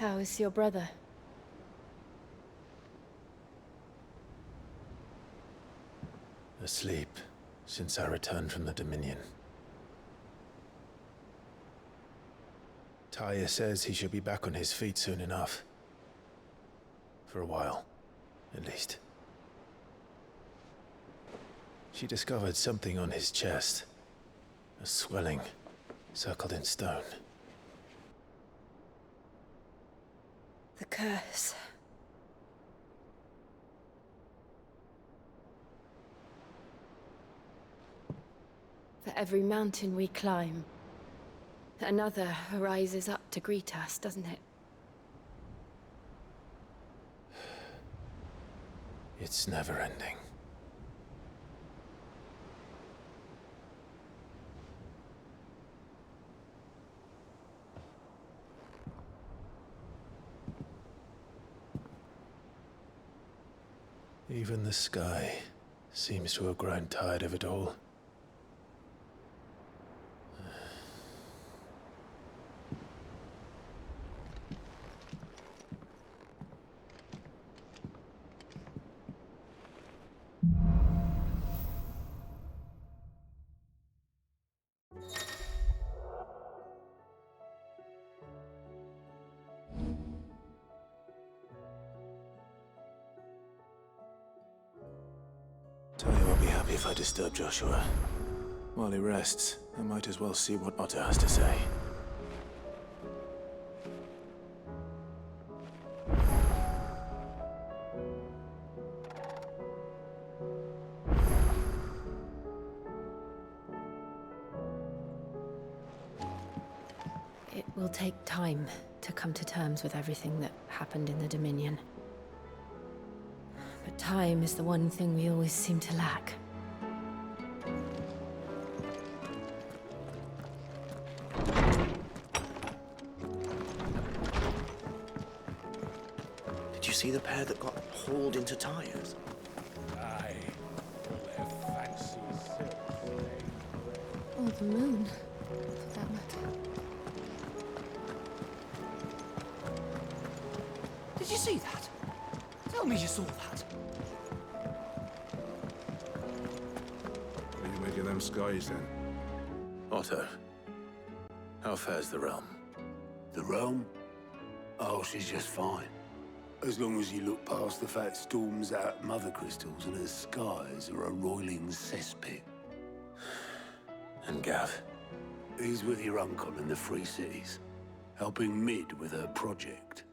How is your brother? Asleep since I returned from the Dominion. Taya says he should be back on his feet soon enough. For a while, at least. She discovered something on his chest. A swelling, circled in stone. The curse. For every mountain we climb, another rises up to greet us, doesn't it? It's never ending. Even the sky seems to have grown tired of it all. Taya won't be happy if I disturb Joshua. While he rests, I might as well see what Otto has to say. It will take time to come to terms with everything that happened in the Dominion. But time is the one thing we always seem to lack. Did you see the pair that got hauled into tires? Aye. Their fancy silk. Oh, the moon, for that matter. Did you see that? Tell me you saw that. What do you make of them skies, then? Otto, how fares the realm? The realm? Oh, she's just fine. As long as you look past the fact Storm's out mother crystals and her skies are a roiling cesspit. And Gav? He's with your uncle in the Free Cities, helping Mid with her project.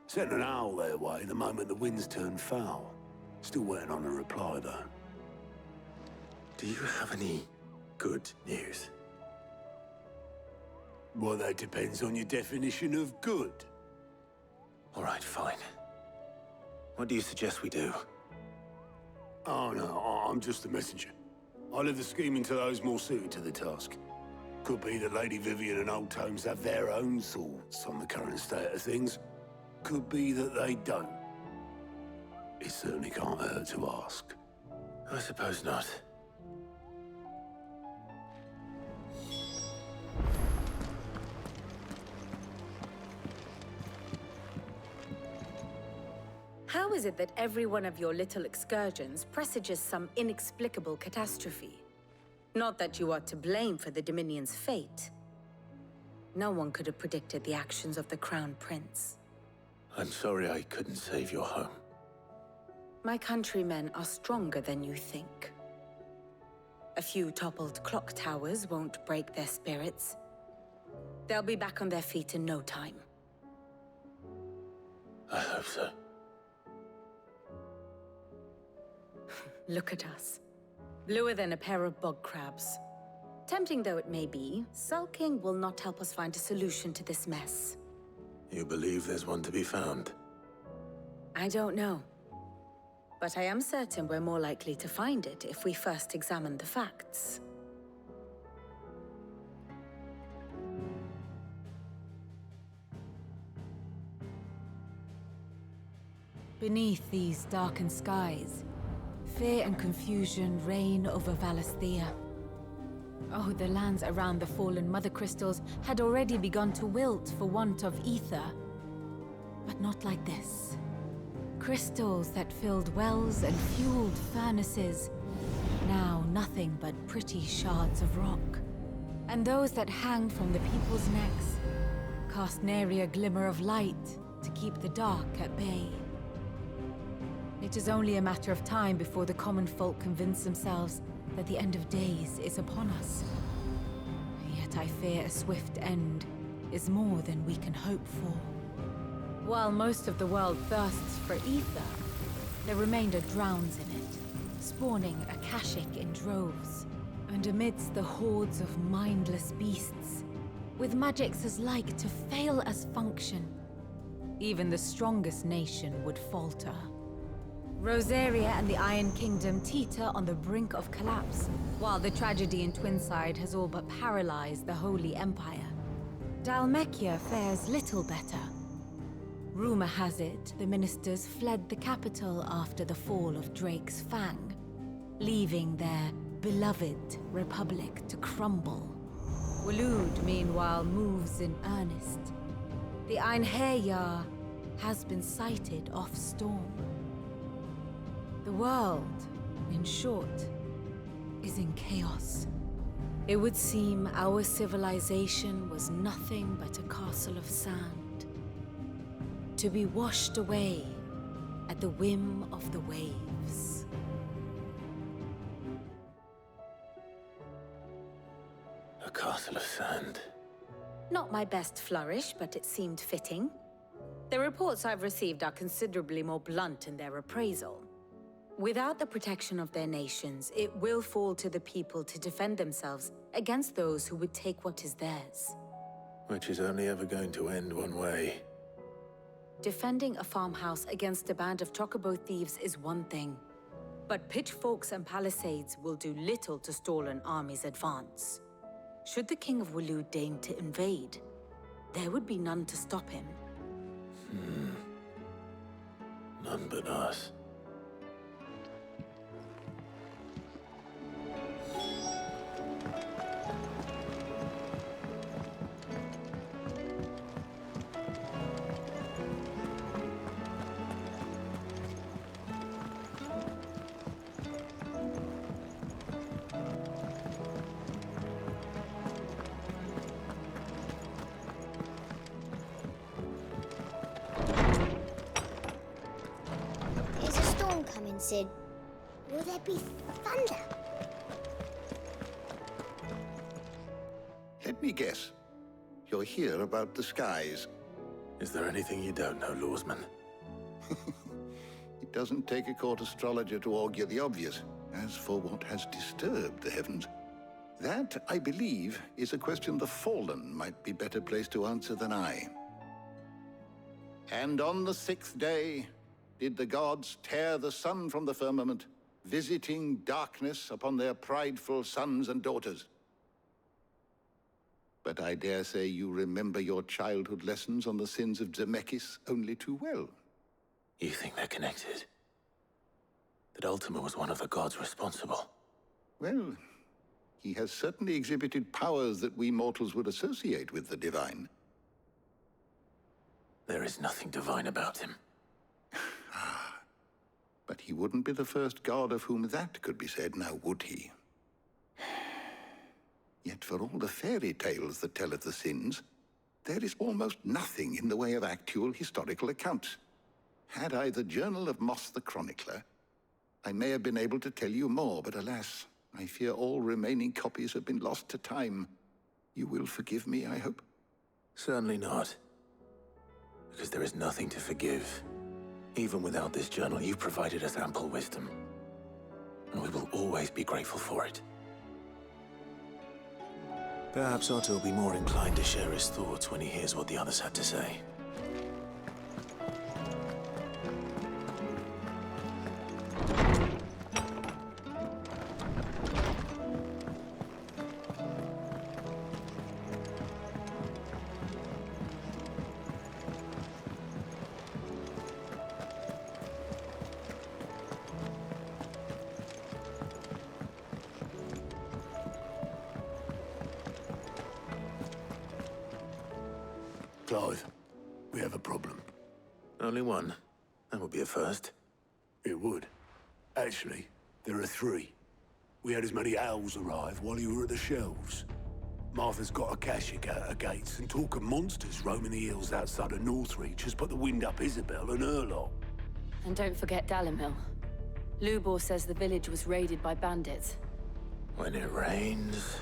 Sent an owl their way the moment the winds turned foul. Still waiting on a reply, though. Do you have any good news? Well, that depends on your definition of good. All right, fine. What do you suggest we do? Oh, no, I'm just the messenger. I leave the scheming to those more suited to the task. Could be that Lady Vivian and Old Tomes have their own thoughts on the current state of things. Could be that they don't. It certainly can't hurt to ask. I suppose not. How is it that every one of your little excursions presages some inexplicable catastrophe? Not that you are to blame for the Dominion's fate. No one could have predicted the actions of the Crown Prince. I'm sorry I couldn't save your home. My countrymen are stronger than you think. A few toppled clock towers won't break their spirits. They'll be back on their feet in no time. I hope so. Look at us. Bluer than a pair of bog crabs. Tempting though it may be, sulking will not help us find a solution to this mess. You believe there's one to be found? I don't know. But I am certain we're more likely to find it if we first examine the facts. Beneath these darkened skies, fear and confusion reign over Valisthea. Oh, the lands around the fallen Mother Crystals had already begun to wilt for want of ether. but not like this. Crystals that filled wells and fueled furnaces, now nothing but pretty shards of rock. And those that hang from the people's necks cast nary a glimmer of light to keep the dark at bay. It is only a matter of time before the common folk convince themselves that the end of days is upon us. Yet I fear a swift end is more than we can hope for. While most of the world thirsts for ether, the remainder drowns in it, spawning Akashic in droves. And amidst the hordes of mindless beasts, with magics as like to fail as function, even the strongest nation would falter. Rosaria and the Iron Kingdom teeter on the brink of collapse, while the tragedy in Twinside has all but paralyzed the Holy Empire. Dalmekia fares little better. Rumor has it the ministers fled the capital after the fall of Drake's Fang, leaving their beloved republic to crumble. Waloed, meanwhile, moves in earnest. The Einherjar has been sighted off Storm. The world, in short, is in chaos. It would seem our civilization was nothing but a castle of sand, to be washed away at the whim of the waves. A castle of sand. Not my best flourish, but it seemed fitting. The reports I've received are considerably more blunt in their appraisal. Without the protection of their nations, it will fall to the people to defend themselves against those who would take what is theirs. Which is only ever going to end one way. Defending a farmhouse against a band of chocobo thieves is one thing, but pitchforks and palisades will do little to stall an army's advance. Should the King of Waloed deign to invade, there would be none to stop him. None but us. Is a storm coming, Sid? Will there be thunder? Let me guess. You're here about the skies. Is there anything you don't know, Lawsman? It doesn't take a court astrologer to augur the obvious. As for what has disturbed the heavens, that, I believe, is a question the Fallen might be better placed to answer than I. And on the 6th day did the gods tear the sun from the firmament, visiting darkness upon their prideful sons and daughters. But I dare say you remember your childhood lessons on the sins of Zemeckis only too well. You think they're connected? That Ultima was one of the gods responsible? Well, he has certainly exhibited powers that we mortals would associate with the divine. There is nothing divine about him. But he wouldn't be the first god of whom that could be said, now would he? Yet for all the fairy tales that tell of the sins, there is almost nothing in the way of actual historical accounts. Had I the Journal of Moss the Chronicler, I may have been able to tell you more, but alas, I fear all remaining copies have been lost to time. You will forgive me, I hope? Certainly not. Because there is nothing to forgive. Even without this journal, you provided us ample wisdom. And we will always be grateful for it. Perhaps Otto will be more inclined to share his thoughts when he hears what the others had to say. Clive, we have a problem. Only one. That would be a first. It would. Actually, there are 3. We had as many owls arrive while you were at the shelves. Martha's got a Akashic at her gates, and talk of monsters roaming the hills outside of Northreach has put the wind up Isabel and her lot. And don't forget Dalimil. Lubor says the village was raided by bandits. When it rains...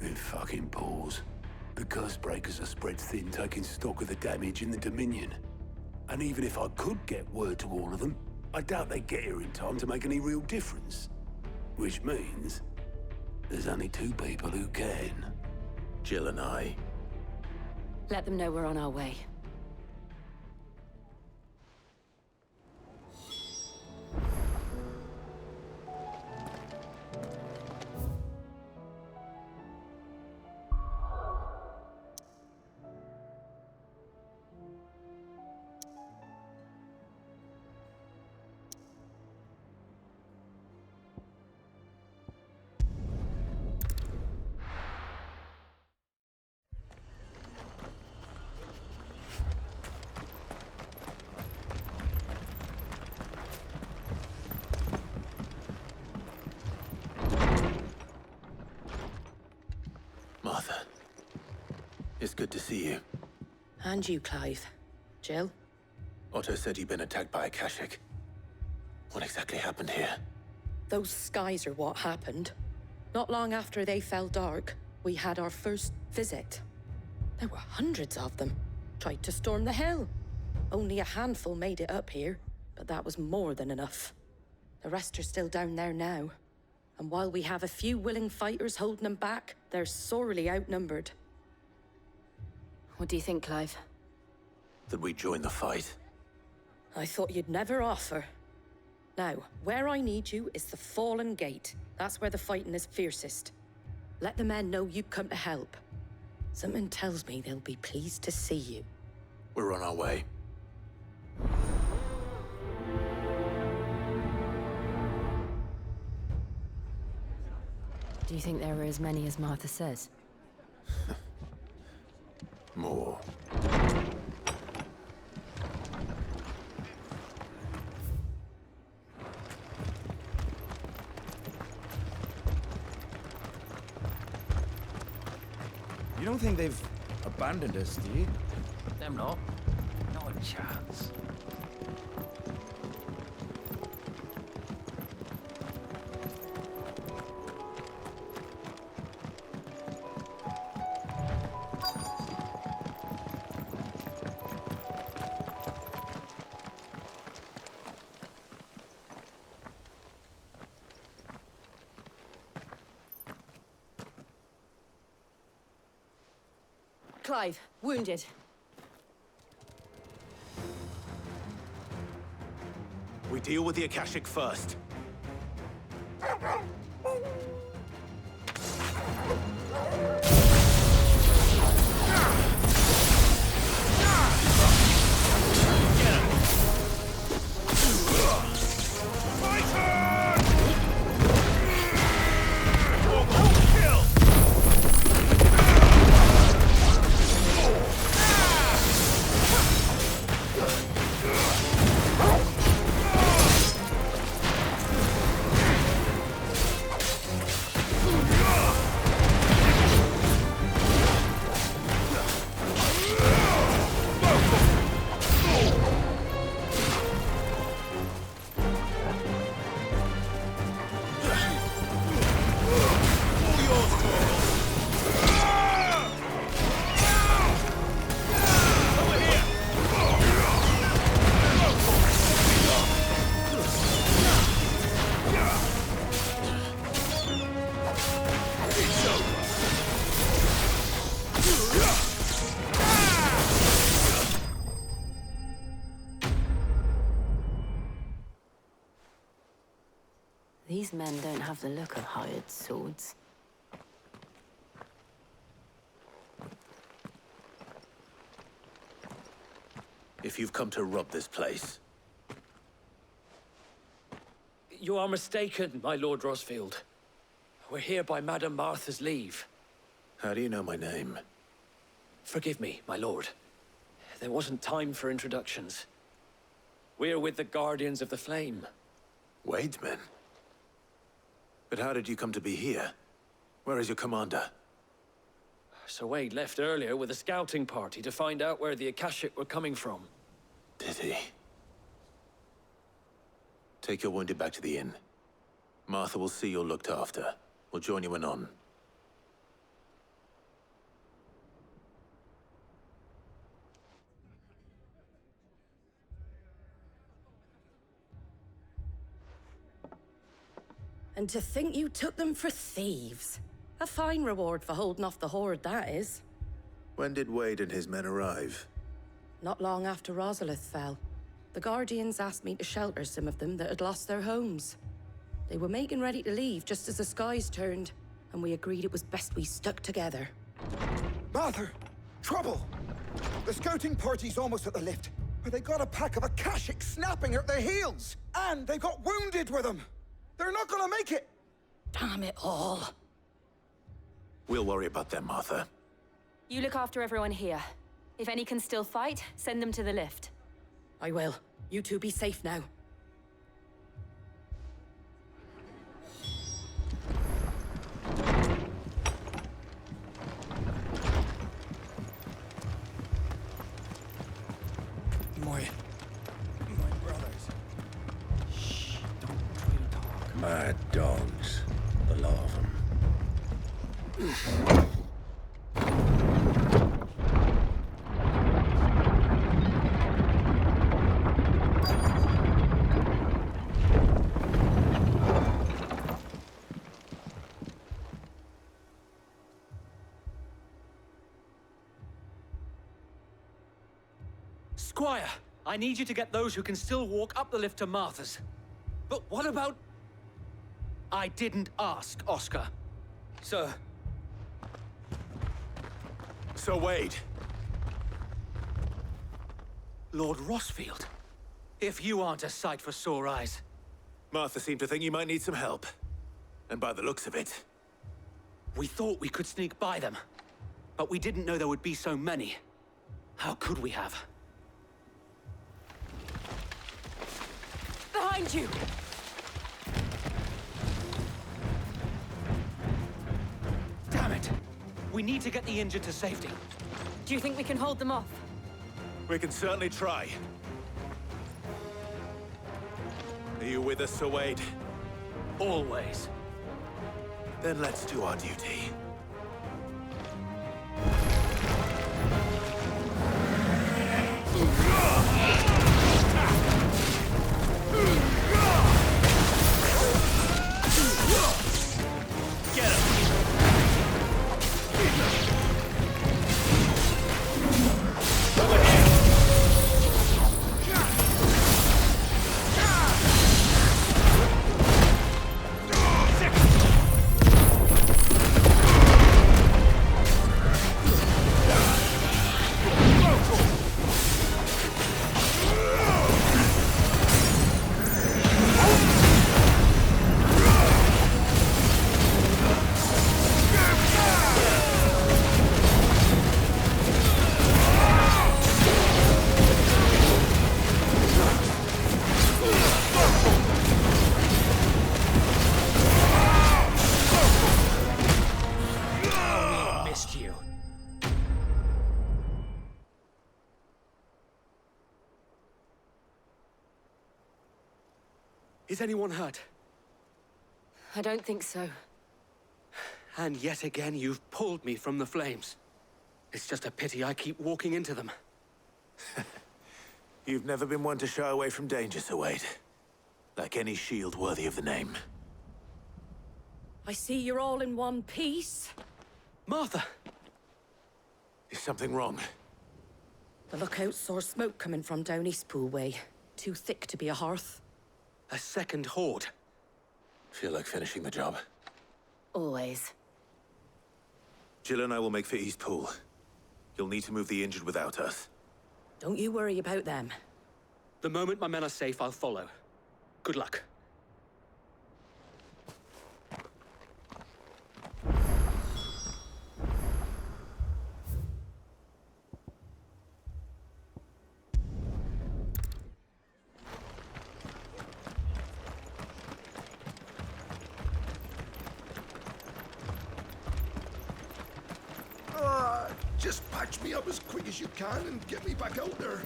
It fucking pours. The curse breakers are spread thin, taking stock of the damage in the Dominion. And even if I could get word to all of them, I doubt they'd get here in time to make any real difference. Which means... there's only 2 people who can. Jill and I. Let them know we're on our way. Martha. It's good to see you. And you, Clive. Jill? Otto said you'd been attacked by Akashic. What exactly happened here? Those skies are what happened. Not long after they fell dark, we had our first visit. There were hundreds of them. Tried to storm the hill. Only a handful made it up here, but that was more than enough. The rest are still down there now. And while we have a few willing fighters holding them back, they're sorely outnumbered. What do you think, Clive? That we join the fight? I thought you'd never offer. Now, where I need you is the Fallen Gate. That's where the fighting is fiercest. Let the men know you've come to help. Something tells me they'll be pleased to see you. We're on our way. Do you think there are as many as Martha says? More. You don't think they've abandoned us, do you? Them not. Not a chance. Clive, wounded. We deal with the Akashic first. These men don't have the look of hired swords. If you've come to rob this place... You are mistaken, my Lord Rozfilд. We're here by Madame Martha's leave. How do you know my name? Forgive me, my lord. There wasn't time for introductions. We're with the Guardians of the Flame. Wade's men? But how did you come to be here? Where is your commander? Sir Wade left earlier with a scouting party to find out where the Akashic were coming from. Did he? Take your wounded back to the inn. Martha will see you're looked after. We'll join you anon. And to think you took them for thieves. A fine reward for holding off the horde, that is. When did Wade and his men arrive? Not long after Rosalith fell. The Guardians asked me to shelter some of them that had lost their homes. They were making ready to leave just as the skies turned, and we agreed it was best we stuck together. Martha! Trouble! The scouting party's almost at the lift, but they got a pack of Akashic snapping at their heels! And they got wounded with them! They're not gonna make it! Damn it all. We'll worry about them, Martha. You look after everyone here. If any can still fight, send them to the lift. I will. You two be safe now. My brothers. Shh, don't talk. Mad dogs. The lot of them. Squire, I need you to get those who can still walk up the lift to Martha's. But what about... I didn't ask, Oscar. Sir. Sir Wade. Lord Rozfilд. If you aren't a sight for sore eyes. Martha seemed to think you might need some help. And by the looks of it... We thought we could sneak by them. But we didn't know there would be so many. How could we have? Behind you! Damn it! We need to get the injured to safety. Do you think we can hold them off? We can certainly try. Are you with us, Sir Wade? Always. Then let's do our duty. Is anyone hurt? I don't think so. And yet again, you've pulled me from the flames. It's just a pity I keep walking into them. You've never been one to shy away from danger, Sir Wade. Like any shield worthy of the name. I see you're all in one piece. Martha! Is something wrong? The lookout saw smoke coming from down Eastpool way. Too thick to be a hearth. A second horde. Feel like finishing the job? Always. Jill and I will make for Eastpool. You'll need to move the injured without us. Don't you worry about them. The moment my men are safe, I'll follow. Good luck. patch me up as quick as you can and get me back out there.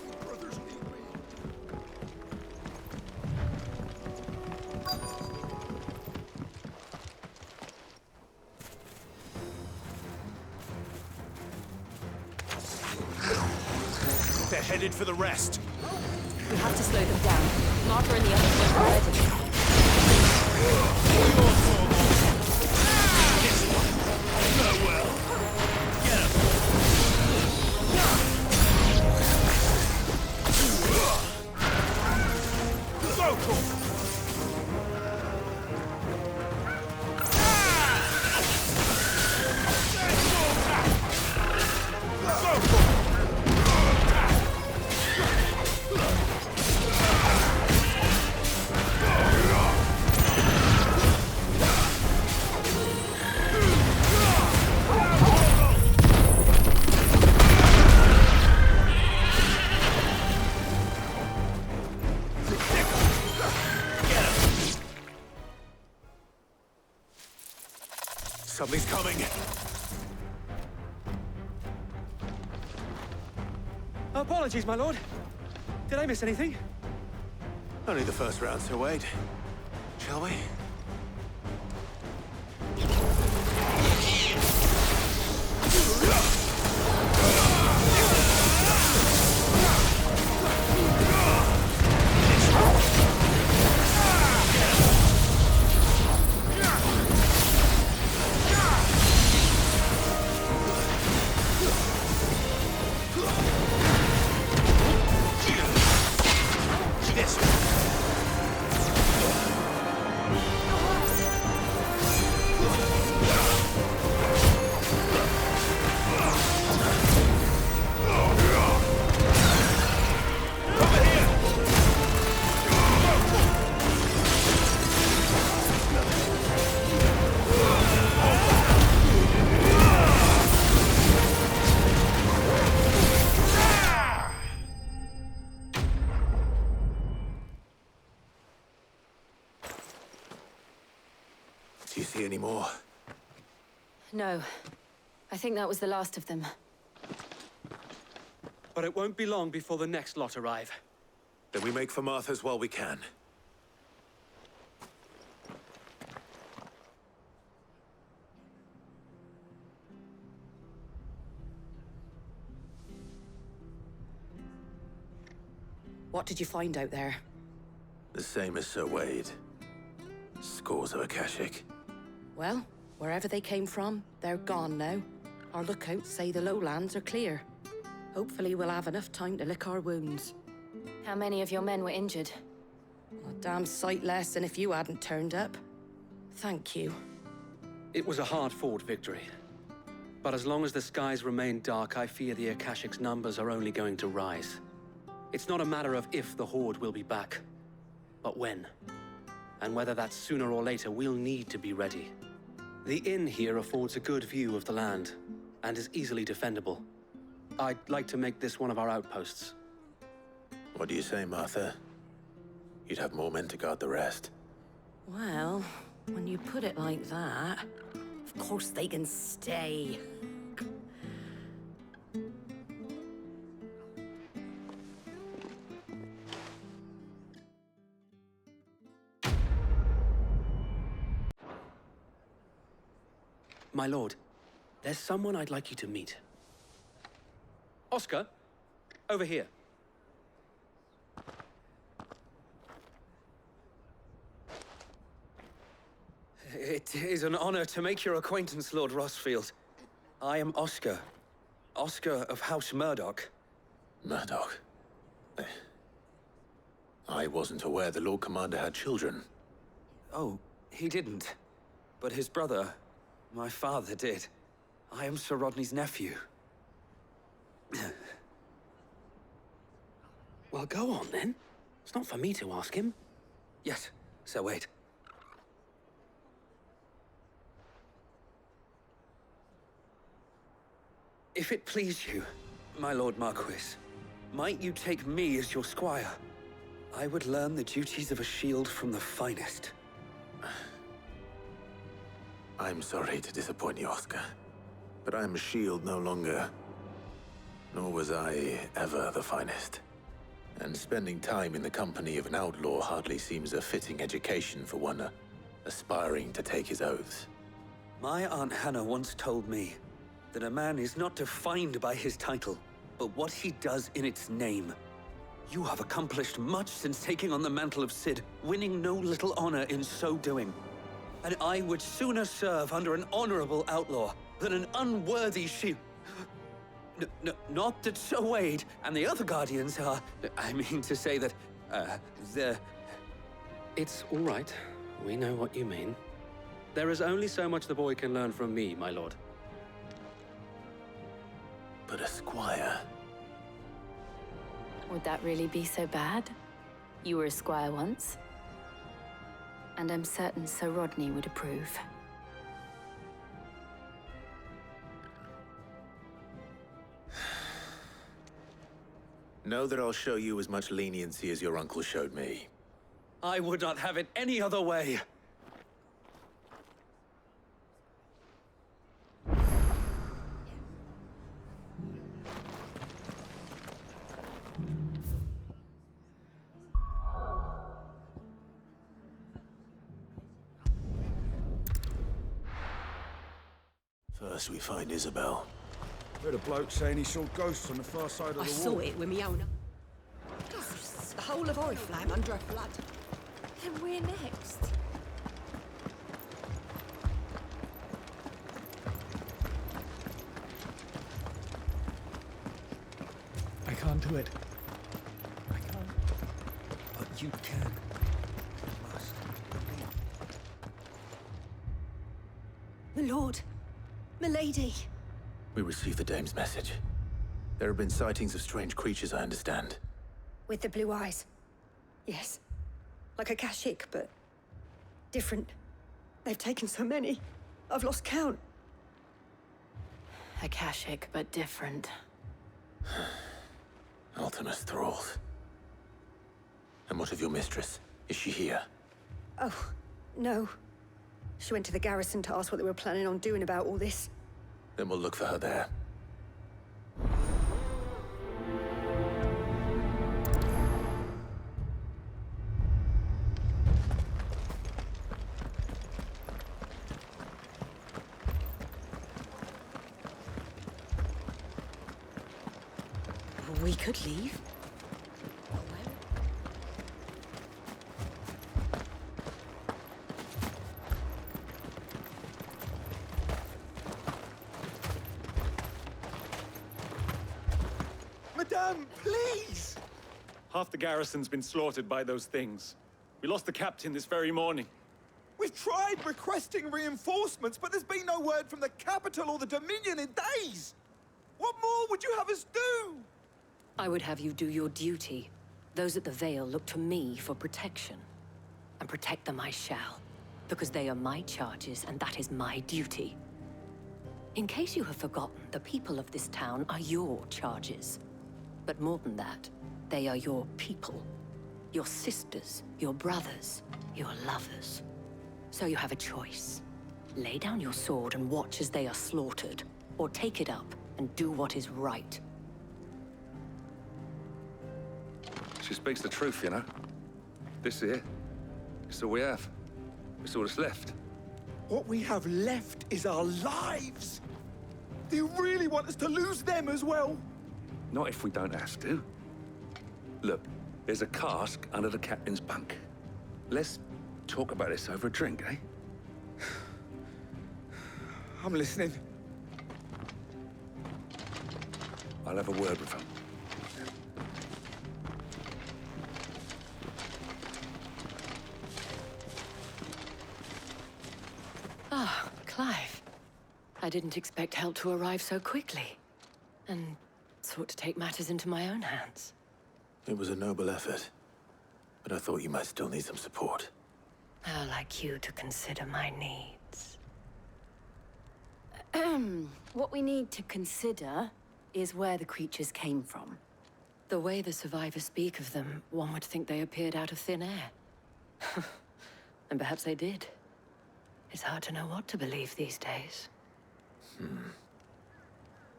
My brothers need me. They're headed for the rest. We have to slow them down. Martha and the others won't be ready. This one. Farewell. Get him. Vocal. Something's coming. Apologies, my lord. Did I miss anything? Only the first round, so wait. Shall we? Do you see any more? No. I think that was the last of them. But it won't be long before the next lot arrive. Then we make for Martha's while we can. What did you find out there? The same as Sir Wade. Scores of Akashic. Well, wherever they came from, they're gone now. Our lookouts say the lowlands are clear. Hopefully we'll have enough time to lick our wounds. How many of your men were injured? A damn sight less than if you hadn't turned up. Thank you. It was a hard-fought victory. But as long as the skies remain dark, I fear the Akashic's numbers are only going to rise. It's not a matter of if the Horde will be back, but when. And whether that's sooner or later, we'll need to be ready. The inn here affords a good view of the land, and is easily defendable. I'd like to make this one of our outposts. What do you say, Martha? You'd have more men to guard the rest. Well, when you put it like that, of course they can stay. My lord, there's someone I'd like you to meet. Oscar, over here. It is an honor to make your acquaintance, Lord Rozfilд. I am Oscar. Oscar of House Murdoch. Murdoch? I wasn't aware the Lord Commander had children. Oh, he didn't. But his brother, my father, did. I am Sir Rodney's nephew. Well, go on, then. It's not for me to ask him. Yes, Sir Wade. If it please you, my Lord Marquis, might you take me as your squire? I would learn the duties of a shield from the finest. I'm sorry to disappoint you, Oscar. But I am a shield no longer. Nor was I ever the finest. And spending time in the company of an outlaw hardly seems a fitting education for one aspiring to take his oaths. My Aunt Hannah once told me that a man is not defined by his title, but what he does in its name. You have accomplished much since taking on the mantle of Cid, winning no little honor in so doing. And I would sooner serve under an honorable outlaw than an unworthy shield. Not that Sir Wade and the other Guardians are... I mean to say that, they're... It's all right. We know what you mean. There is only so much the boy can learn from me, my lord. But a squire... Would that really be so bad? You were a squire once. And I'm certain Sir Rodney would approve. Know that I'll show you as much leniency as your uncle showed me. I would not have it any other way. First we find Isabel. Heard a bloke saying he saw ghosts on the far side of the wall. I saw it with my own. The whole of Oriflamme under a flood. And we're next. I can't do it. I can't. But you can. You must. My lord. My lady. We received the dame's message. There have been sightings of strange creatures, I understand. With the blue eyes. Yes. Like a Kashik, but different. They've taken so many. I've lost count. A Kashik, but different. Ultimus thralls. And what of your mistress? Is she here? Oh, no. She went to the garrison to ask what they were planning on doing about all this. Then we'll look for her there. We could leave. Madame, please! Half the garrison's been slaughtered by those things. We lost the captain this very morning. We've tried requesting reinforcements, but there's been no word from the capital or the Dominion in days! What more would you have us do? I would have you do your duty. Those at the Vale look to me for protection. And protect them I shall. Because they are my charges, and that is my duty. In case you have forgotten, the people of this town are your charges. But more than that, they are your people. Your sisters, your brothers, your lovers. So you have a choice. Lay down your sword and watch as they are slaughtered, or take it up and do what is right. She speaks the truth, you know. This here, it's all we have. It's all that's left. What we have left is our lives! Do you really want us to lose them as well? Not if we don't have to. Look, there's a cask under the captain's bunk. Let's talk about this over a drink, eh? I'm listening. I'll have a word with him. Ah, Clive. I didn't expect help to arrive so quickly. And sought to take matters into my own hands. It was a noble effort. But I thought you might still need some support. I'd like you to consider my needs. What we need to consider is where the creatures came from. The way the survivors speak of them, one would think they appeared out of thin air. And perhaps they did. It's hard to know what to believe these days.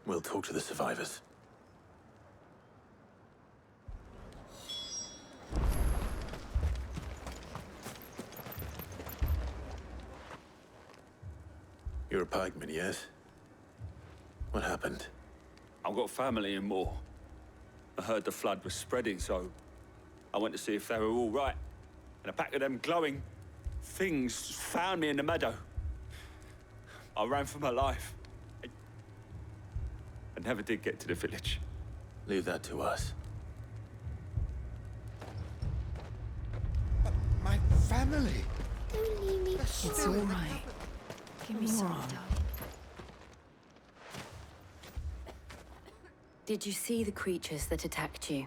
We'll talk to the survivors. You're a pikeman, yes? What happened? I've got family in Moor. I heard the flood was spreading, so I went to see if they were all right. And a pack of them glowing things found me in the meadow. I ran for my life. I never did get to the village. Leave that to us. But my family. Don't leave me. It's all right. Give me some, darling. Did you see the creatures that attacked you?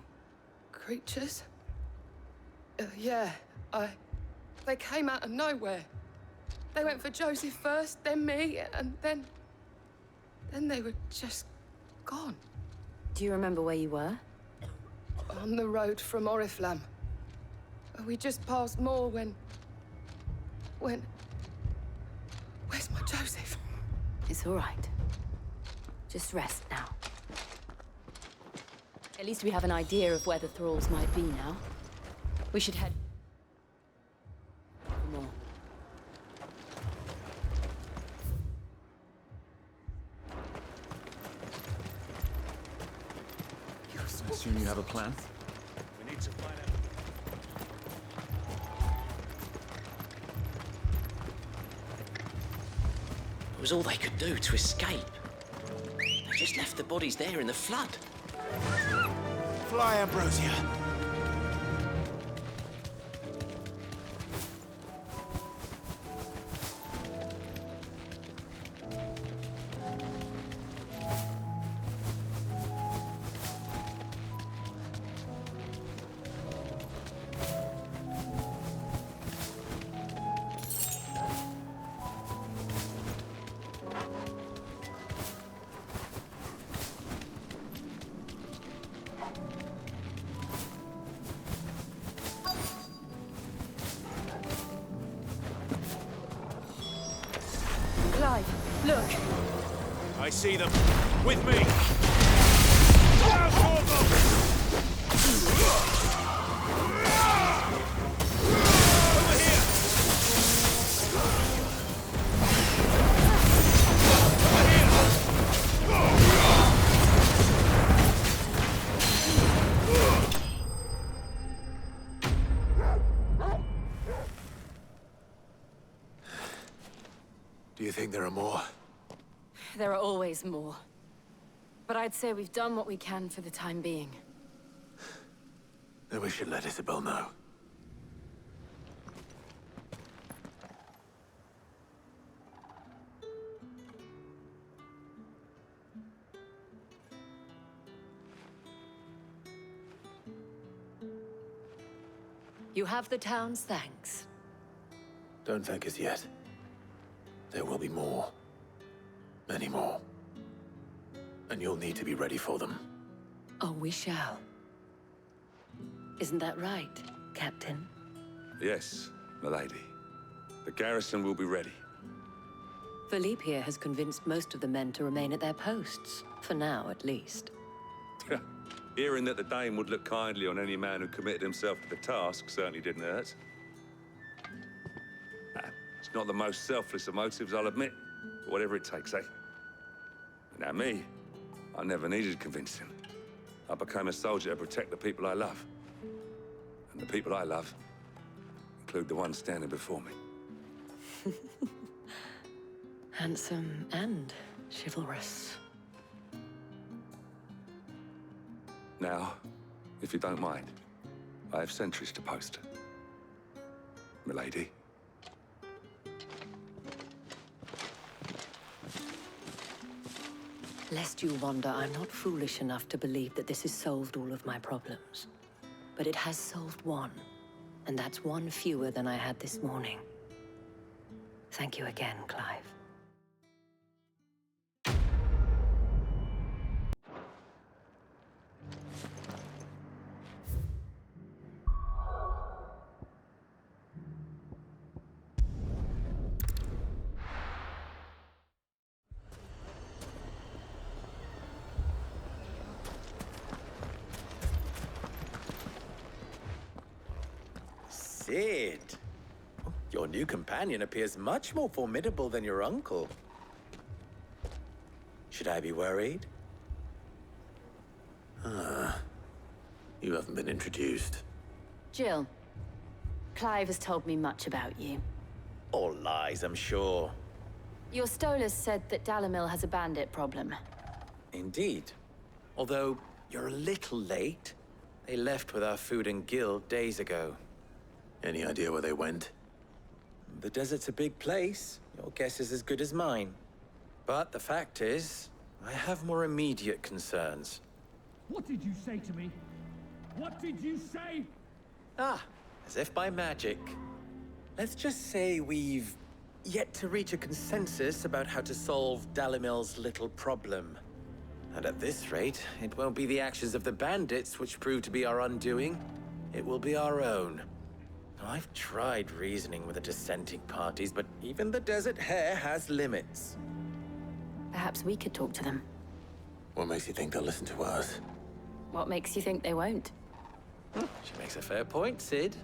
Creatures? Yeah, They came out of nowhere. They went for Joseph first, then me, and then they were just gone. Do you remember where you were? On the road from Oriflamme. We just passed Moor when... Where's my Joseph? It's all right. Just rest now. At least we have an idea of where the thralls might be now. We should head for more. I assume you have a plan? We need to find out. It was all they could do to escape. They just left the bodies there in the flood. Fly, Ambrosia. Clive, look. I see them. With me. Do you think there are more? There are always more. But I'd say we've done what we can for the time being. Then we should let Isabel know. You have the town's thanks. Don't thank us yet. There will be more. Many more. And you'll need to be ready for them. Oh, we shall. Isn't that right, Captain? Yes, milady. The garrison will be ready. Philippe here has convinced most of the men to remain at their posts. For now, at least. Hearing that the Dane would look kindly on any man who committed himself to the task certainly didn't hurt. It's not the most selfless of motives, I'll admit. But whatever it takes, eh? Now me, I never needed convincing. I became a soldier to protect the people I love. And the people I love include the ones standing before me. Handsome and chivalrous. Now, if you don't mind, I have sentries to post. Milady. Lest you wonder, I'm not foolish enough to believe that this has solved all of my problems. But it has solved one, and that's one fewer than I had this morning. Thank you again, Clive. Cid. Your new companion appears much more formidable than your uncle. Should I be worried? You haven't been introduced. Jill. Clive has told me much about you. All lies, I'm sure. Your Stolas said that Dalamil has a bandit problem. Indeed. Although, you're a little late. They left with our food and guild days ago. Any idea where they went? The desert's a big place. Your guess is as good as mine. But the fact is, I have more immediate concerns. What did you say to me? What did you say? As if by magic. Let's just say we've yet to reach a consensus about how to solve Dalamil's little problem. And at this rate, it won't be the actions of the bandits which prove to be our undoing. It will be our own. I've tried reasoning with the dissenting parties, but even the Desert Hare has limits. Perhaps we could talk to them. What makes you think they'll listen to us? What makes you think they won't? She makes a fair point, Cid.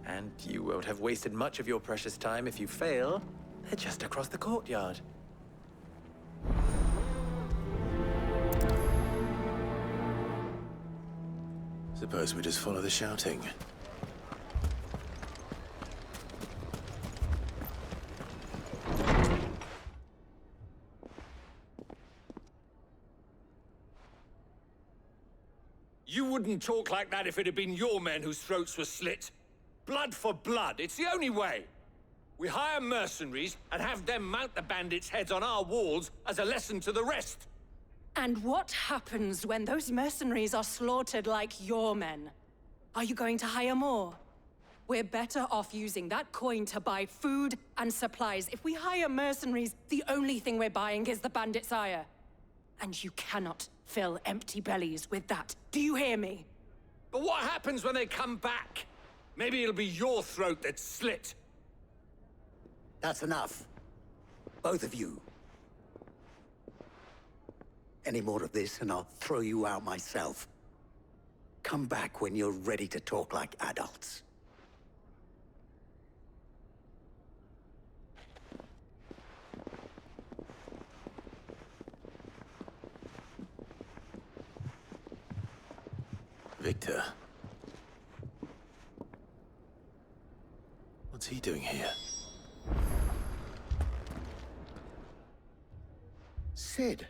And you won't have wasted much of your precious time if you fail. They're just across the courtyard. Suppose we just follow the shouting. You wouldn't talk like that if it had been your men whose throats were slit. Blood for blood, it's the only way. We hire mercenaries and have them mount the bandits' heads on our walls as a lesson to the rest. And what happens when those mercenaries are slaughtered like your men? Are you going to hire more? We're better off using that coin to buy food and supplies. If we hire mercenaries, the only thing we're buying is the bandits' ire. And you cannot fill empty bellies with that. Do you hear me? But what happens when they come back? Maybe it'll be your throat that's slit. That's enough. Both of you. Any more of this and I'll throw you out myself. Come back when you're ready to talk like adults. Victor. What's he doing here? Cid.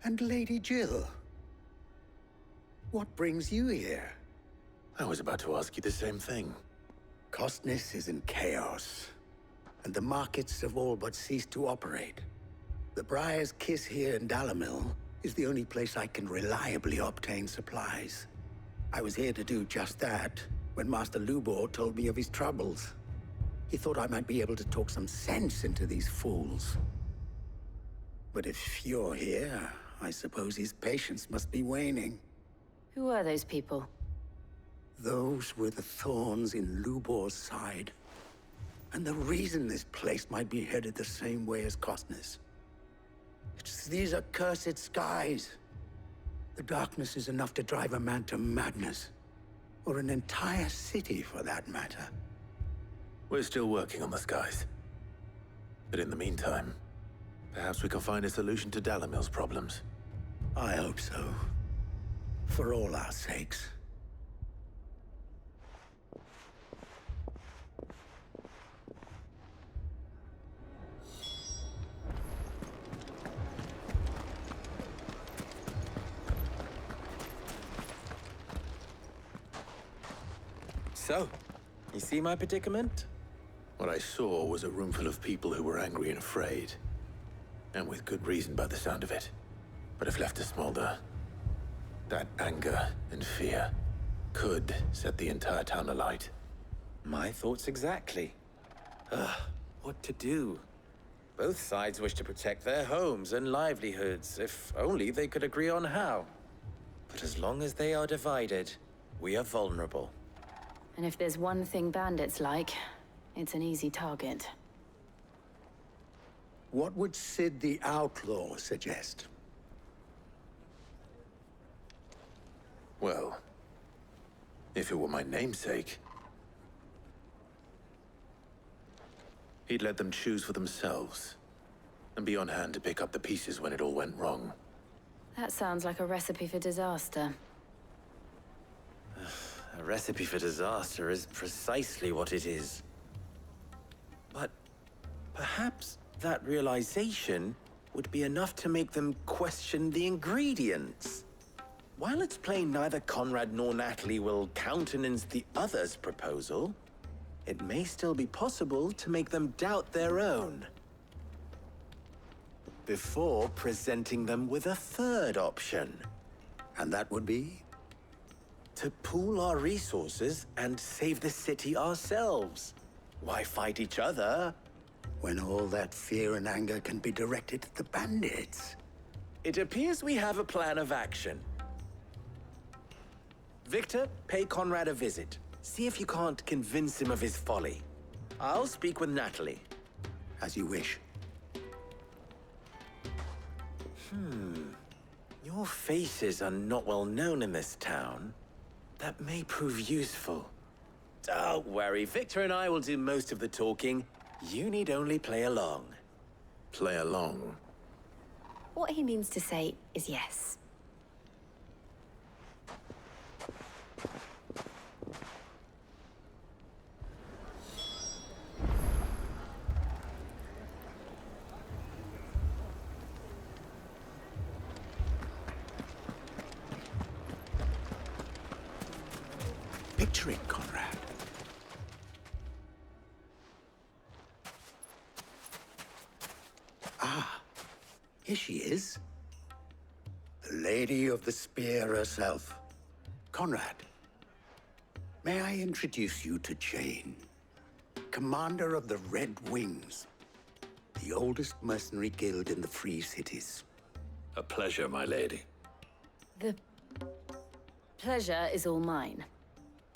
And Lady Jill. What brings you here? I was about to ask you the same thing. Costness is in chaos, and the markets have all but ceased to operate. The Briar's Kiss here in Dalamil is the only place I can reliably obtain supplies. I was here to do just that when Master Lubor told me of his troubles. He thought I might be able to talk some sense into these fools. But if you're here, I suppose his patience must be waning. Who are those people? Those were the thorns in Lubor's side. And the reason this place might be headed the same way as Costness. It's these accursed skies. The darkness is enough to drive a man to madness. Or an entire city, for that matter. We're still working on the skies. But in the meantime, perhaps we can find a solution to Dalamil's problems. I hope so. For all our sakes. So, you see my predicament? What I saw was a room full of people who were angry and afraid. And with good reason by the sound of it. But if left to smolder, that anger and fear could set the entire town alight. My thoughts exactly. What to do? Both sides wish to protect their homes and livelihoods, if only they could agree on how. But as long as they are divided, we are vulnerable. And if there's one thing bandits like, it's an easy target. What would Cid the Outlaw suggest? Well, if it were my namesake, He'd let them choose for themselves, and be on hand to pick up the pieces when it all went wrong. That sounds like a recipe for disaster. A recipe for disaster is precisely what it is. But perhaps that realization would be enough to make them question the ingredients. While it's plain neither Conrad nor Natalie will countenance the other's proposal, it may still be possible to make them doubt their own, before presenting them with a third option. And that would be? To pool our resources and save the city ourselves. Why fight each other when all that fear and anger can be directed at the bandits? It appears we have a plan of action. Victor, pay Conrad a visit. See if you can't convince him of his folly. I'll speak with Natalie. As you wish. Your faces are not well known in this town. That may prove useful. Don't worry, Victor and I will do most of the talking. You need only play along. Play along? What he means to say is yes. Picture it, Conrad. Ah, here she is. The Lady of the Spear herself. Conrad, may I introduce you to Jane, commander of the Red Wings, the oldest mercenary guild in the Free Cities. A pleasure, my lady. The pleasure is all mine.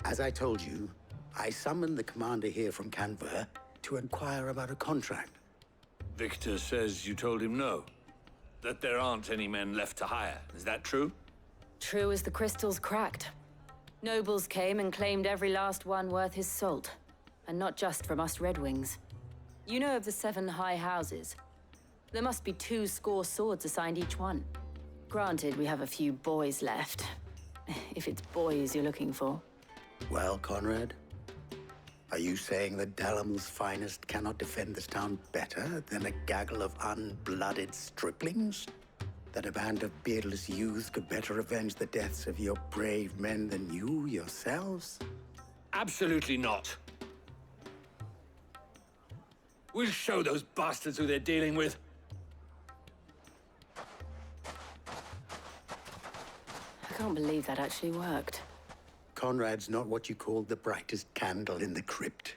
As I told you, I summoned the commander here from Canberra to inquire about a contract. Victor says you told him no. That there aren't any men left to hire. Is that true? True as the crystals cracked. Nobles came and claimed every last one worth his salt. And not just from us Red Wings. You know of the 7 high houses. There must be 200 swords assigned each one. Granted, we have a few boys left. If it's boys you're looking for. Well, Conrad, are you saying that Dalamel's finest cannot defend this town better than a gaggle of unblooded striplings? That a band of beardless youths could better avenge the deaths of your brave men than you yourselves? Absolutely not. We'll show those bastards who they're dealing with. I can't believe that actually worked. Conrad's not what you called the brightest candle in the crypt.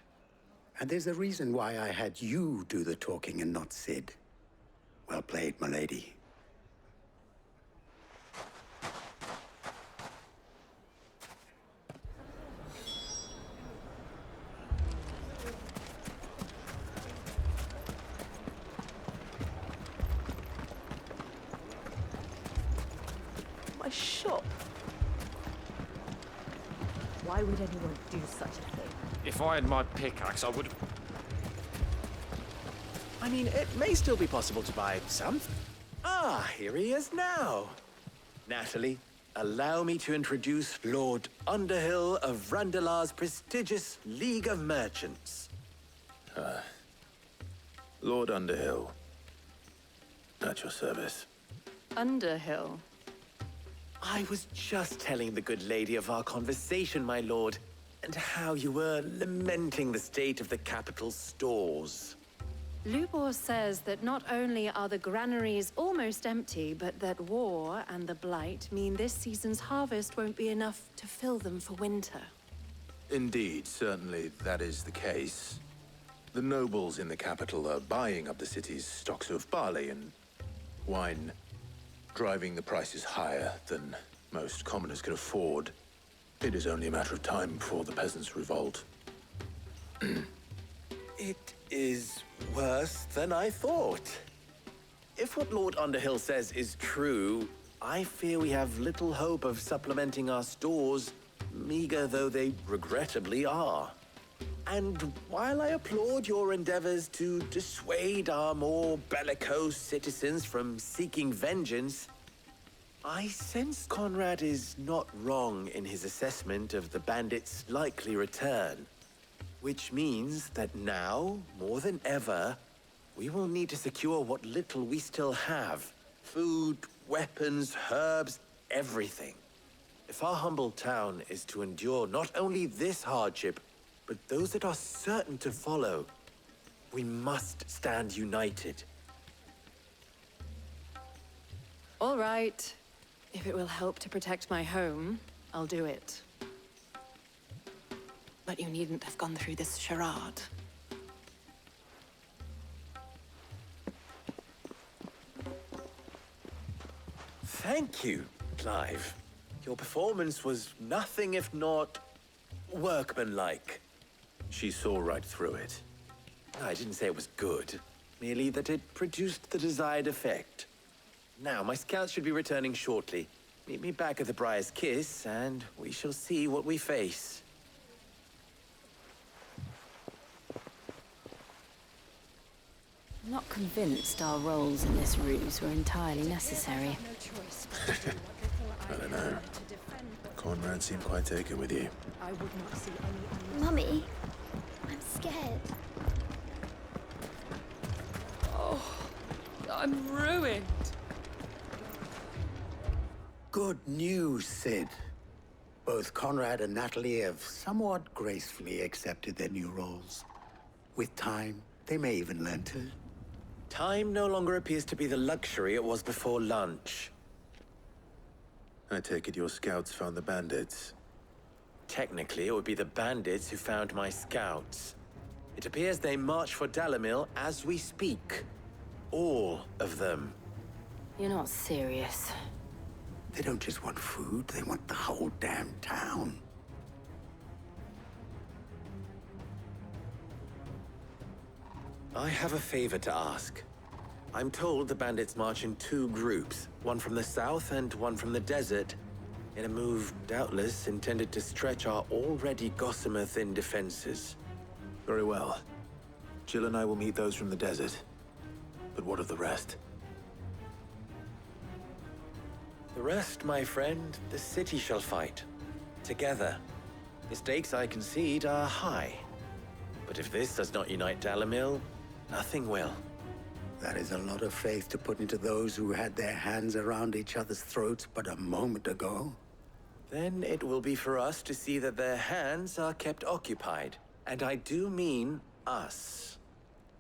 And there's a reason why I had you do the talking and not Sid. Well played, my lady. My shop. Why would anyone do such a thing? If I had my pickaxe, I would have... I mean, it may still be possible to buy something. Ah, here he is now. Natalie, allow me to introduce Lord Underhill of Randalar's prestigious League of Merchants. Lord Underhill. At your service. Underhill? I was just telling the good lady of our conversation, my lord, and how you were lamenting the state of the capital's stores. Lubor says that not only are the granaries almost empty, but that war and the Blight mean this season's harvest won't be enough to fill them for winter. Indeed, certainly that is the case. The nobles in the capital are buying up the city's stocks of barley and wine, driving the prices higher than most commoners can afford. It is only a matter of time before the peasants revolt. It is worse than I thought. If what Lord Underhill says is true, I fear we have little hope of supplementing our stores, meager though they regrettably are. And while I applaud your endeavors to dissuade our more bellicose citizens from seeking vengeance, I sense Conrad is not wrong in his assessment of the bandits' likely return. Which means that now, more than ever, we will need to secure what little we still have. Food, weapons, herbs, everything. If our humble town is to endure not only this hardship, but those that are certain to follow, we must stand united. All right. If it will help to protect my home, I'll do it. But you needn't have gone through this charade. Thank you, Clive. Your performance was nothing if not workmanlike. She saw right through it. I didn't say it was good, merely that it produced the desired effect. Now, my scouts should be returning shortly. Meet me back at the Briar's Kiss, and we shall see what we face. I'm not convinced our roles in this ruse were entirely necessary. I don't know. Conrad seemed quite taken with you. Mummy, I'm scared. Oh, I'm ruined. Good news, Sid. Both Conrad and Natalie have somewhat gracefully accepted their new roles. With time, they may even learn to. Time no longer appears to be the luxury it was before lunch. I take it your scouts found the bandits. Technically, it would be the bandits who found my scouts. It appears they march for Dalimil as we speak. All of them. You're not serious. They don't just want food, they want the whole damn town. I have a favor to ask. I'm told the bandits march in two groups, one from the south and one from the desert, in a move doubtless intended to stretch our already gossamer-thin defenses. Very well. Jill and I will meet those from the desert. But what of the rest? The rest, my friend, the city shall fight. Together. The stakes, I concede, are high. But if this does not unite Dalimil, nothing will. That is a lot of faith to put into those who had their hands around each other's throats but a moment ago. Then it will be for us to see that their hands are kept occupied. And I do mean us.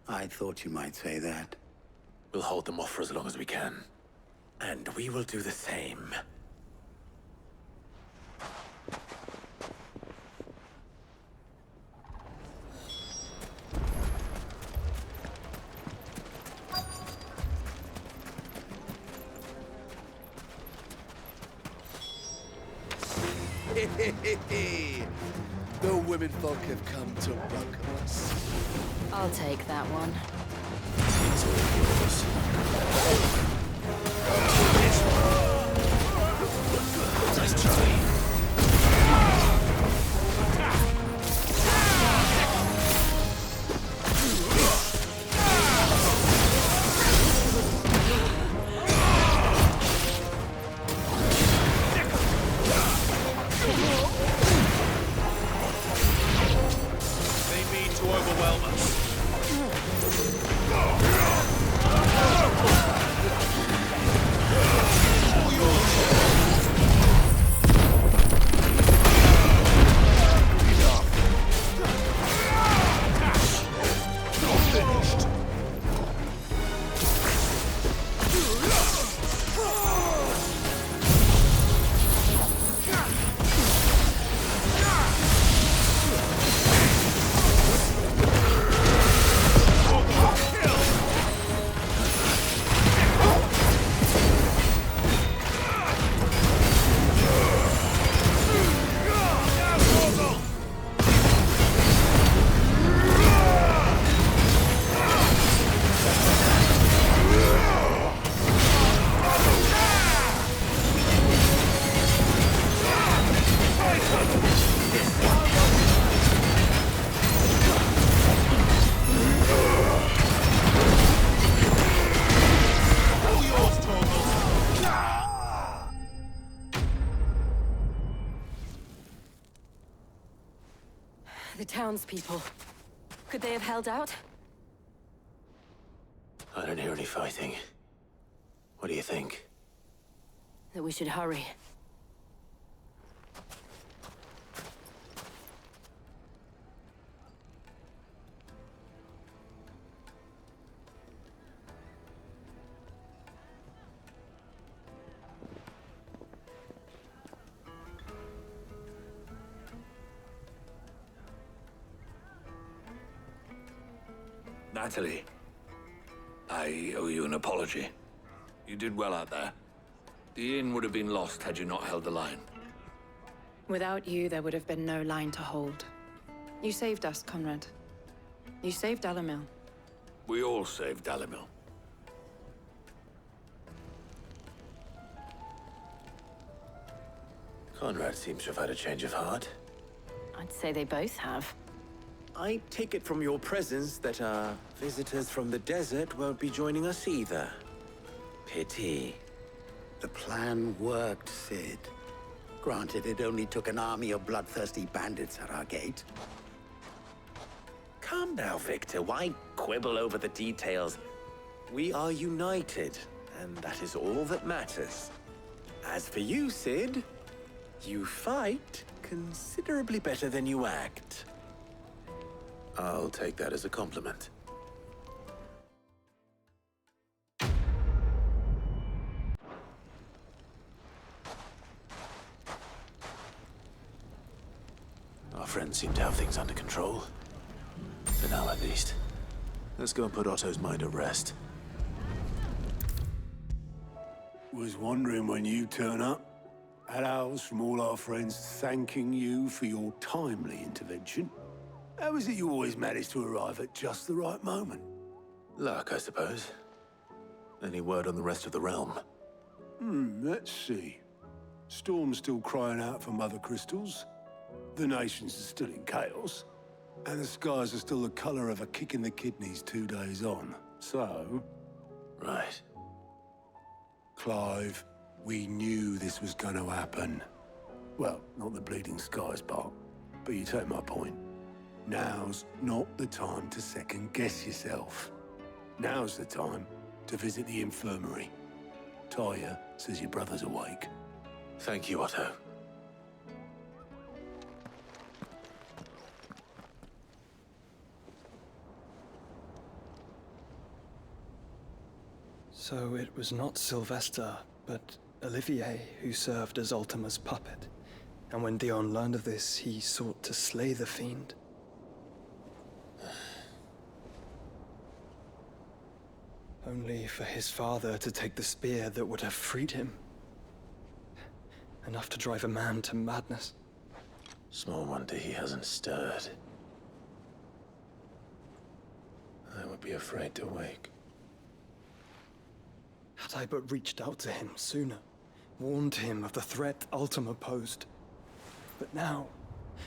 I thought you might say that. We'll hold them off for as long as we can. And we will do the same. The women folk have come to welcome us. I'll take that one. It's all yours. Nice try. The townspeople. Could they have held out? I don't hear any fighting. What do you think? That we should hurry. Natalie, I owe you an apology. You did well out there. The inn would have been lost had you not held the line. Without you, there would have been no line to hold. You saved us, Conrad. You saved Dalimil. We all saved Dalimil. Conrad seems to have had a change of heart. I'd say they both have. I take it from your presence that our visitors from the desert won't be joining us either. Pity. The plan worked, Sid. Granted, it only took an army of bloodthirsty bandits at our gate. Calm now, Victor. Why quibble over the details? We are united, and that is all that matters. As for you, Sid, you fight considerably better than you act. I'll take that as a compliment. Our friends seem to have things under control. For now, at least. Let's go and put Otto's mind at rest. Was wondering when you turn up. Had owls from all our friends thanking you for your timely intervention. How is it you always manage to arrive at just the right moment? Luck, I suppose. Any word on the rest of the realm? Let's see. Storm's still crying out for mother crystals. The nations are still in chaos. And the skies are still the color of a kick in the kidneys 2 days on. So... Right. Clive, we knew this was going to happen. Well, not the bleeding skies part, but you take my point. Now's not the time to second-guess yourself. Now's the time to visit the infirmary. Talia says your brother's awake. Thank you, Otto. So it was not Sylvester, but Olivier who served as Ultima's puppet. And when Dion learned of this, he sought to slay the fiend. Only for his father to take the spear that would have freed him. Enough to drive a man to madness. Small wonder he hasn't stirred. I would be afraid to wake. Had I but reached out to him sooner, warned him of the threat Ultima posed. But now,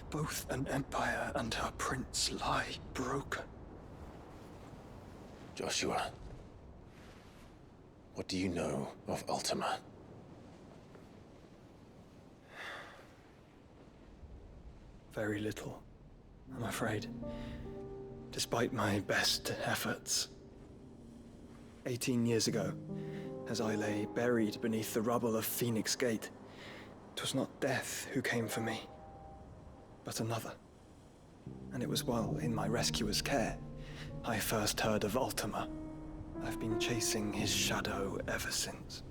both an empire and her prince lie broken. Joshua, what do you know of Ultima? Very little, I'm afraid. Despite my best efforts. 18 years ago, as I lay buried beneath the rubble of Phoenix Gate, 'twas not death who came for me, but another. And it was while in my rescuer's care, I first heard of Ultima. I've been chasing his shadow ever since.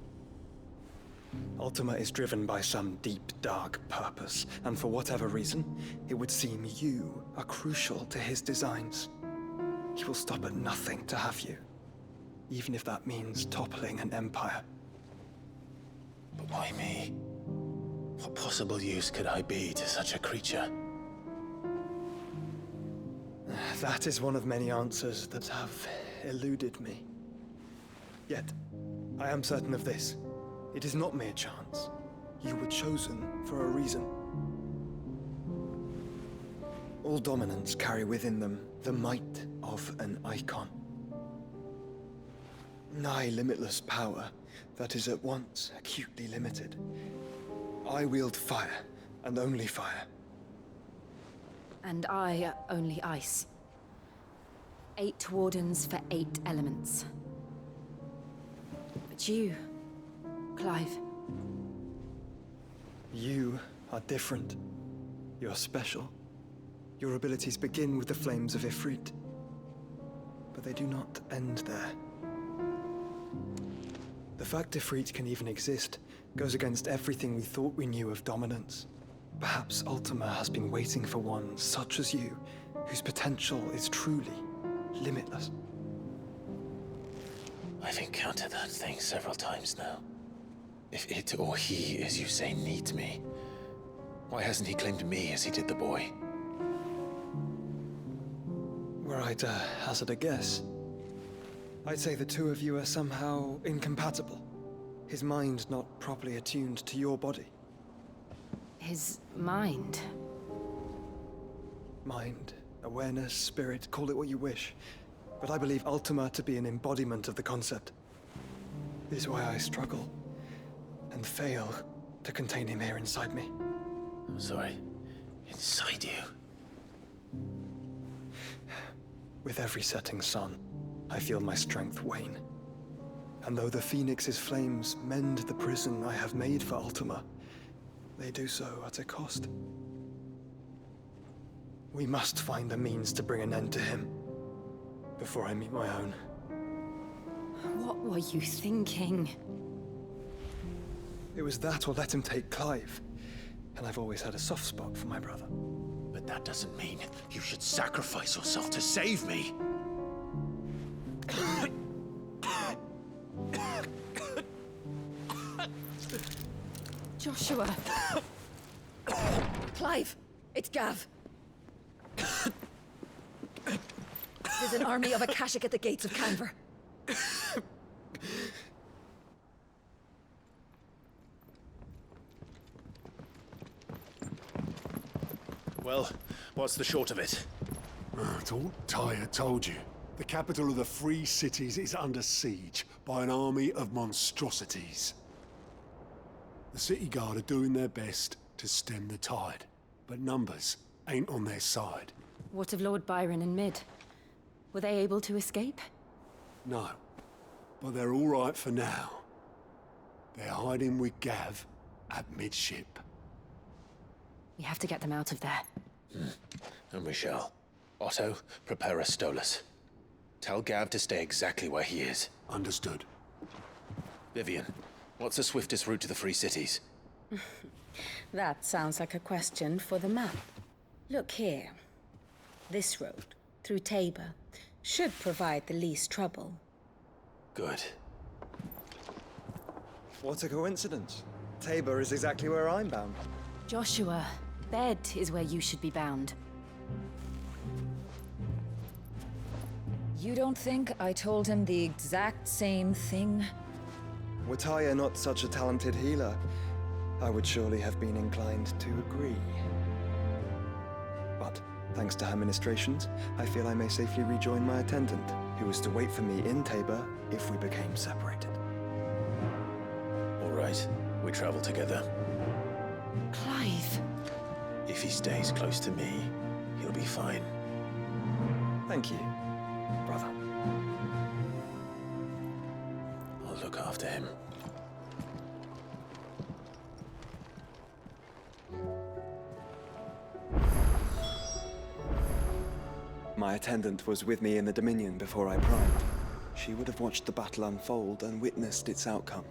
Ultima is driven by some deep, dark purpose, and for whatever reason, it would seem you are crucial to his designs. He will stop at nothing to have you, even if that means toppling an empire. But why me? What possible use could I be to such a creature? That is one of many answers that have eluded me. Yet, I am certain of this. It is not mere chance. You were chosen for a reason. All dominants carry within them the might of an icon. Nigh limitless power that is at once acutely limited. I wield fire, and only fire. And I only ice. 8 wardens for 8 elements. But you, Clive. You are different. You're special. Your abilities begin with the flames of Ifrit. But they do not end there. The fact Ifrit can even exist goes against everything we thought we knew of dominance. Perhaps Ultima has been waiting for one such as you, whose potential is truly limitless. I've encountered that thing several times now. If it or he, as you say, needs me, why hasn't he claimed me as he did the boy? Were I to hazard a guess, I'd say the two of you are somehow incompatible. His mind not properly attuned to your body. His mind? Mind, awareness, spirit, call it what you wish. But I believe Ultima to be an embodiment of the concept. This is why I struggle and fail to contain him here inside me. I'm sorry. Inside you? With every setting sun, I feel my strength wane. And though the Phoenix's flames mend the prison I have made for Ultima, they do so at a cost. We must find a means to bring an end to him before I meet my own. What were you thinking? It was that or let him take Clive. And I've always had a soft spot for my brother. But that doesn't mean you should sacrifice yourself to save me. Joshua. Clive, it's Gav. There's an army of Akashic at the gates of Canver. Well, what's the short of it? It's all Tyre told you. The capital of the Free Cities is under siege by an army of monstrosities. The city guard are doing their best to stem the tide, but numbers ain't on their side. What of Lord Byron and Mid? Were they able to escape? No, but they're all right for now. They're hiding with Gav at midship. We have to get them out of there. And we shall. Otto, prepare a Stolas. Tell Gav to stay exactly where he is. Understood. Vivian, what's the swiftest route to the Free Cities? That sounds like a question for the map. Look here. This road, through Tabor, should provide the least trouble. Good. What a coincidence. Tabor is exactly where I'm bound. Joshua, bed is where you should be bound. You don't think I told him the exact same thing? Were Tyre not such a talented healer, I would surely have been inclined to agree. But, thanks to her ministrations, I feel I may safely rejoin my attendant, who was to wait for me in Tabor if we became separated. All right, we travel together. Clive! If he stays close to me, he'll be fine. Thank you, brother. I'll look after him. My attendant was with me in the Dominion before I primed. She would have watched the battle unfold and witnessed its outcome.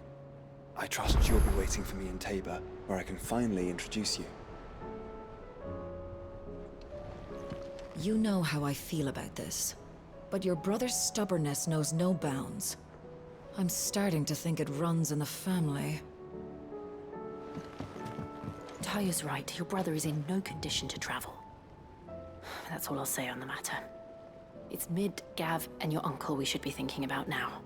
I trust you'll be waiting for me in Tabor, where I can finally introduce you. You know how I feel about this, but your brother's stubbornness knows no bounds. I'm starting to think it runs in the family. Tyre's right. Your brother is in no condition to travel. That's all I'll say on the matter. It's Mid, Gav, and your uncle we should be thinking about now.